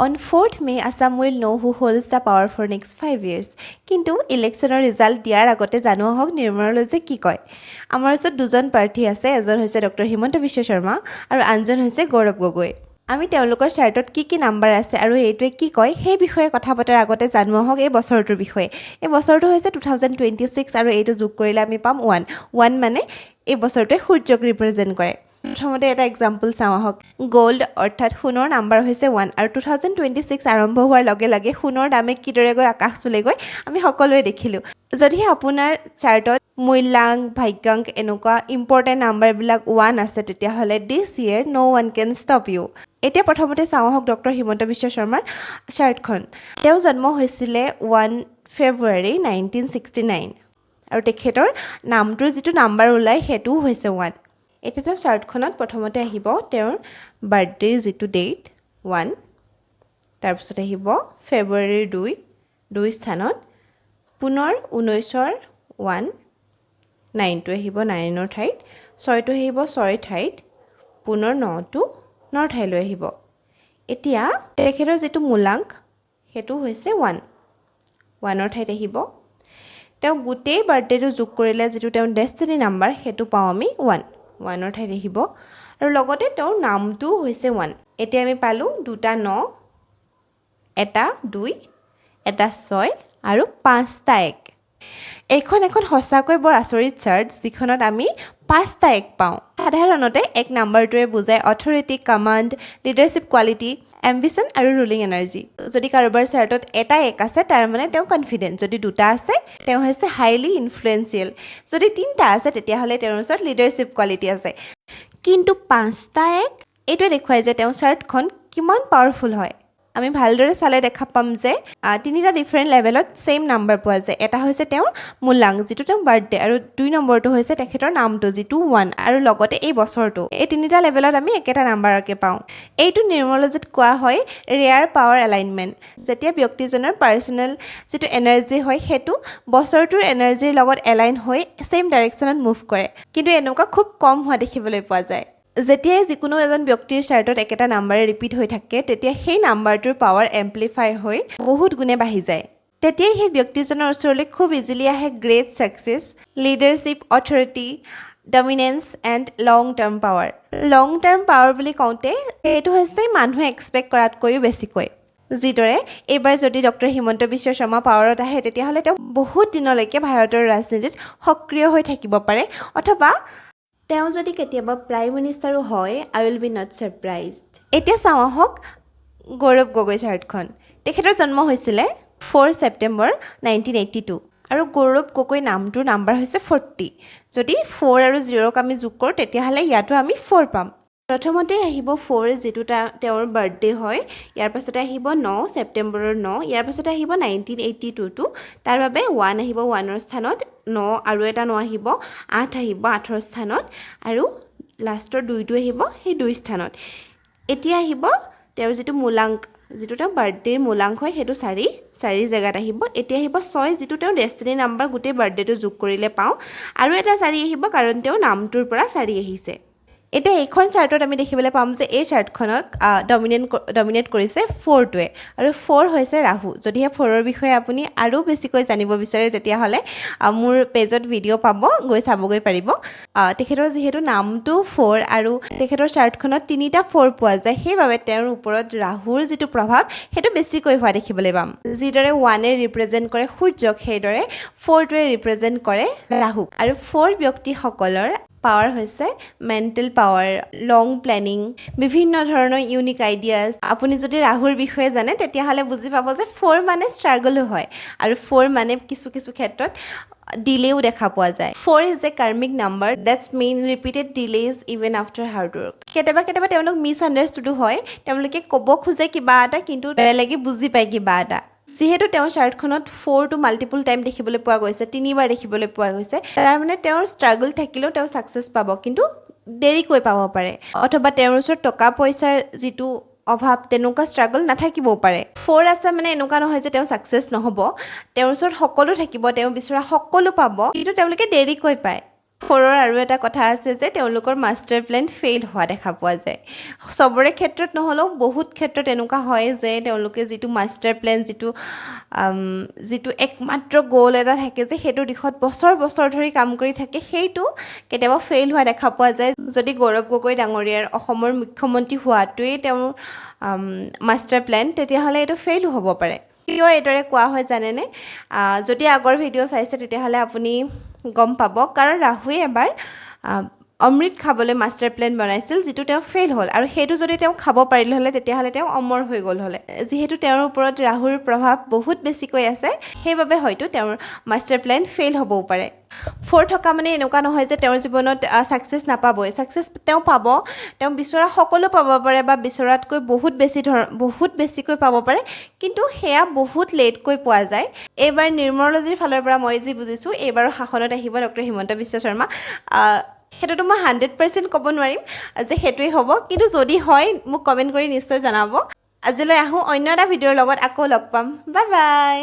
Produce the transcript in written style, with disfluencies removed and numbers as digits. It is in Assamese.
On 4th May, Assam will know who holds the power for next 5 years. কিন্তু ইলেকশ্যনৰ ৰিজাল্ট দিয়াৰ আগতে জানো আহক নিৰ্মলজে কি কয়। আমাৰ ওচৰত দুজন প্ৰাৰ্থী আছে, এজন হৈছে ডক্টৰ হিমন্ত বিশ্ব শৰ্মা আৰু আনজন হৈছে গৌৰৱ গগৈ। আমি তেওঁলোকৰ চাৰ্টত কি নাম্বাৰ আছে আৰু এইটোৱে কি কয় সেই বিষয়ে কথা পতাৰ আগতে জানো আহক এই বছৰটোৰ বিষয়ে। এই বছৰটো হৈছে 2026 আৰু এইটো যোগ কৰিলে আমি পাম 1 মানে এই বছৰটোৱে সূৰ্যক ৰিপ্ৰেজেণ্ট কৰে। প্ৰথমতে এটা এক্সাম্পল চাওঁ আহক। গ'ল্ড অৰ্থাৎ সোণৰ নাম্বাৰ হৈছে 1 আৰু 2026 আৰম্ভ হোৱাৰ লগে লগে সোণৰ দামে কিদৰে গৈ আকাশ চুলেগৈ আমি সকলোৱে দেখিলোঁ। যদিহে আপোনাৰ চাৰ্টত মূল্যাংক ভাগ্যাংক এনেকুৱা ইম্পৰ্টেণ্ট নাম্বাৰবিলাক 1 আছে তেতিয়াহ'লে this year no' one can stop you. এতিয়া প্ৰথমতে চাওঁ আহক ডক্টৰ হিমন্ত বিশ্ব শৰ্মাৰ চাৰ্টখন। তেওঁ জন্ম হৈছিলে 1 ফেব্ৰুৱাৰী 1969 আৰু তেখেতৰ নামটোৰ যিটো নাম্বাৰ ওলায় সেইটোও হৈছে 1। এতিয়া তেওঁ চাৰ্টখনত প্ৰথমতে আহিব তেওঁৰ বাৰ্থডেৰ যিটো ডেট 1, তাৰপিছত আহিব ফেব্ৰুৱাৰীৰ 2 স্থানত, পুনৰ 19ৰ 1, 9টো আহিব 9ৰ ঠাইত, 6টো আহিব 6ৰ ঠাইত, পুনৰ 9টো 9ৰ ঠাইলৈ আহিব। এতিয়া তেখেতৰ যিটো মূলাংক সেইটো হৈছে 1ৰ ঠাইত আহিব। তেওঁ গোটেই বাৰ্থডেটো যোগ কৰিলে যিটো তেওঁৰ ডেষ্টিনি নাম্বাৰ সেইটো পাওঁ আমি 1ৰ ঠাইত আহিব আৰু লগতে তেওঁৰ নামটোও হৈছে 1। এতিয়া আমি পালোঁ 2টা 9, এটা 2, এটা 6 আৰু 5টা 1। এইখন এখন সঁচাকৈ বৰ আচৰিত চাৰ্ট যিখনত আমি 5টা 1 পাওঁ। সাধাৰণতে 1 নাম্বাৰটোৱে বুজায় authority, command, leadership quality, ambition আৰু ৰুলিং এনাৰ্জি। যদি কাৰোবাৰ চাৰ্টত এটা 1 আছে তাৰ মানে তেওঁ কনফিডেণ্ট, যদি 2টা আছে তেওঁ হৈছে হাইলি ইনফ্লুৱেঞ্চিয়েল, যদি 3টা আছে তেতিয়াহ'লে তেওঁৰ ওচৰত লিডাৰশ্বিপ কোৱালিটি আছে। কিন্তু 5টা 1 এইটোৱে দেখুৱায় যে তেওঁৰ চাৰ্টখন কিমান পাৱাৰফুল হয়। আমি ভালদৰে চালে দেখা পাম যে 3টা ডিফাৰেণ্ট লেভেলত ছেইম নাম্বাৰ পোৱা যায়। এটা হৈছে তেওঁৰ মূল্যাংক যিটো তেওঁৰ বাৰ্থডে আৰু 2 নম্বৰটো হৈছে তেখেতৰ নামটো যিটো 1 আৰু লগতে এই বছৰটো। এই 3টা লেভেলত আমি একেটা নাম্বাৰকে পাওঁ। এইটো নিউমৰলজিত কোৱা হয় ৰেয়াৰ পাৱাৰ এলাইনমেণ্ট। যেতিয়া ব্যক্তিজনৰ পাৰ্চনেল যিটো এনাৰ্জি হয় সেইটো বছৰটোৰ এনাৰ্জিৰ লগত এলাইন হৈ ছেইম ডাইৰেকশ্যনত মুভ কৰে, কিন্তু এনেকুৱা খুব কম হোৱা দেখিবলৈ পোৱা যায়। যেতিয়াই যিকোনো এজন ব্যক্তিৰ চাৰ্টত একেটা নাম্বাৰে ৰিপিট হৈ থাকে তেতিয়া সেই নাম্বাৰটোৰ পাৱাৰ এম্প্লিফাই হৈ বহুত গুণে বাঢ়ি যায়। তেতিয়াই সেই ব্যক্তিজনৰ ওচৰলৈ খুব ইজিলি আহে great success, leadership, authority, dominance and long term power. Long term power বুলি কওঁতে এইটো হৈছে মানুহে এক্সপেক্ট কৰাতকৈও বেছিকৈ। যিদৰে এইবাৰ যদি ডক্টৰ হিমন্ত বিশ্ব শৰ্মা পাৱাৰত আহে তেতিয়াহ'লে তেওঁ বহুত দিনলৈকে ভাৰতৰ ৰাজনীতিত সক্ৰিয় হৈ থাকিব পাৰে, অথবা তেওঁ যদি কেতিয়াবা প্ৰাইম মিনিষ্টাৰো হয় আই উইল বি নট ছাৰপ্ৰাইজড। এতিয়া চাওঁ আহক গৌৰৱ গগৈ চাৰ্টখন। তেখেতৰ জন্ম হৈছিলে 4 ছেপ্টেম্বৰ 1982 আৰু গৌৰৱ গগৈ নামটোৰ নাম্বাৰ হৈছে 40। যদি 4 আৰু 0ক আমি যোগ কৰোঁ তেতিয়াহ'লে ইয়াতো আমি 4 পাম। প্ৰথমতে আহিব 4 যিটো তেওঁৰ বাৰ্থডে হয়, ইয়াৰ পাছতে আহিব 9 ছেপ্টেম্বৰৰ 9, ইয়াৰ পাছতে আহিব 1982টো, তাৰ বাবে 1 আহিব 1ৰ স্থানত, 9 আৰু এটা 9 আহিব, 8 আহিব 8ৰ স্থানত আৰু লাষ্টৰ 2টো আহিব সেই 2 স্থানত। এতিয়া আহিব তেওঁৰ যিটো মূলাংক, যিটো তেওঁৰ বাৰ্থডেৰ মূলাংক হয় সেইটো 4 জেগাত আহিব। এতিয়া আহিব 6 যিটো তেওঁৰ ডেষ্টিনি নাম্বাৰ, গোটেই বাৰ্থডেটো যোগ কৰিলে পাওঁ, আৰু এটা 4 আহিব কাৰণ তেওঁৰ নামটোৰ পৰা 4 আহিছে। এতিয়া এইখন চাৰ্টত আমি দেখিবলৈ পাম যে এই চাৰ্টখনক ডমিনেট কৰিছে 4টোৱে আৰু 4 হৈছে ৰাহু। যদিহে 4ৰ বিষয়ে আপুনি আৰু বেছিকৈ জানিব বিচাৰে তেতিয়াহ'লে মোৰ পেজত ভিডিঅ' পাব, গৈ চাবগৈ পাৰিব। তেখেতৰ যিহেতু নামটো 4 আৰু তেখেতৰ চাৰ্টখনত 3টা 4 পোৱা যায়, সেইবাবে তেওঁৰ ওপৰত ৰাহুৰ যিটো প্ৰভাৱ সেইটো বেছিকৈ হোৱা দেখিবলৈ পাম। যিদৰে 1এ ৰিপ্ৰেজেণ্ট কৰে সূৰ্যক, সেইদৰে 4টোৱে ৰিপ্ৰেজেণ্ট কৰে ৰাহুক। আৰু 4 ব্যক্তিসকলৰ পাৱাৰ হৈছে মেণ্টেল পাৱাৰ, লং প্লেনিং, বিভিন্ন ধৰণৰ ইউনিক আইডিয়াছ। আপুনি যদি ৰাহুৰ বিষয়ে জানে তেতিয়াহ'লে বুজি পাব যে 4 মানে ষ্ট্ৰাগলো হয় আৰু 4 মানে কিছু ক্ষেত্ৰত ডিলেও দেখা পোৱা যায়। 4 is a karmic number that's main repeated delays even after hard work. কেতিয়াবা তেওঁলোক মিছ আণ্ডাৰষ্টেণ্ডো হয়, তেওঁলোকে ক'ব খোজে কিবা এটা কিন্তু বেলেগে বুজি পায় কিবা এটা। যিহেতু তেওঁৰ চাৰ্টখনত 4টো মাল্টিপুল টাইম দেখিবলৈ পোৱা গৈছে, 3বাৰ দেখিবলৈ পোৱা গৈছে, তাৰ মানে তেওঁৰ ষ্ট্ৰাগল থাকিলেও তেওঁ ছাকচেছ পাব, কিন্তু দেৰিকৈ পাব পাৰে, অথবা তেওঁৰ ওচৰত টকা পইচাৰ যিটো অভাৱ তেনেকুৱা ষ্ট্ৰাগল নাথাকিবও পাৰে। 4 আছে মানে এনেকুৱা নহয় যে তেওঁ ছাকচেছ নহ'ব, তেওঁৰ ওচৰত সকলো থাকিব, তেওঁ বিচৰা সকলো পাব, কিন্তু তেওঁলোকে দেৰিকৈ পায়। ফ'ৰৰ আৰু এটা কথা আছে যে তেওঁলোকৰ মাষ্টাৰ প্লেন ফেইল হোৱা দেখা পোৱা যায় চবৰে ক্ষেত্ৰত নহ'লেও বহুত ক্ষেত্ৰত এনেকুৱা হয় যে তেওঁলোকে যিটো মাষ্টাৰ প্লেন যিটো একমাত্ৰ গ'ল এটা থাকে যে সেইটো দিশত বছৰ বছৰ ধৰি কাম কৰি থাকে সেইটো কেতিয়াবা ফেইল হোৱা দেখা পোৱা যায় যদি গৌৰৱ গগৈ ডাঙৰীয়াৰ অসমৰ মুখ্যমন্ত্ৰী হোৱাটোৱেই তেওঁৰ মাষ্টাৰ প্লেন তেতিয়াহ'লে এইটো ফেইলো হ'ব পাৰে কিয় এইদৰে কোৱা হয় জানেনে যদি আগৰ ভিডিঅ' চাইছে তেতিয়াহ'লে আপুনি গম পাব কাৰণ ৰাহুৱে এবাৰ অমৃত খাবলৈ মাষ্টাৰ প্লেন বনাইছিল যিটো তেওঁ ফেইল হ'ল আৰু সেইটো যদি তেওঁ খাব পাৰিলে হ'লে তেতিয়াহ'লে তেওঁ অমৰ হৈ গ'ল হ'লে যিহেতু তেওঁৰ ওপৰত ৰাহুৰ প্ৰভাৱ বহুত বেছিকৈ আছে সেইবাবে হয়তো তেওঁৰ মাষ্টাৰ প্লেন ফেইল হ'বও পাৰে 4 থকা মানে এনেকুৱা নহয় যে তেওঁৰ জীৱনত ছাকচেছ নাপাবই ছাকচেছ তেওঁ পাব তেওঁ বিচৰা সকলো পাব পাৰে বা বিচৰাতকৈ বহুত বেছিকৈ পাব পাৰে কিন্তু সেয়া বহুত লেটকৈ পোৱা যায় এইবাৰ নিউমেৰলজিৰ ফালৰ পৰা মই যি বুজিছোঁ এইবাৰৰ শাসনত আহিব ডক্টৰ হিমন্ত বিশ্ব শৰ্মা সেইটোতো মই 100% ক'ব নোৱাৰিম যে সেইটোৱেই হ'ব কিন্তু যদি হয় মোক কমেণ্ট কৰি নিশ্চয় জনাব আজিলৈ আহোঁ অন্য এটা ভিডিঅ'ৰ লগত আকৌ লগ পাম বাই বাই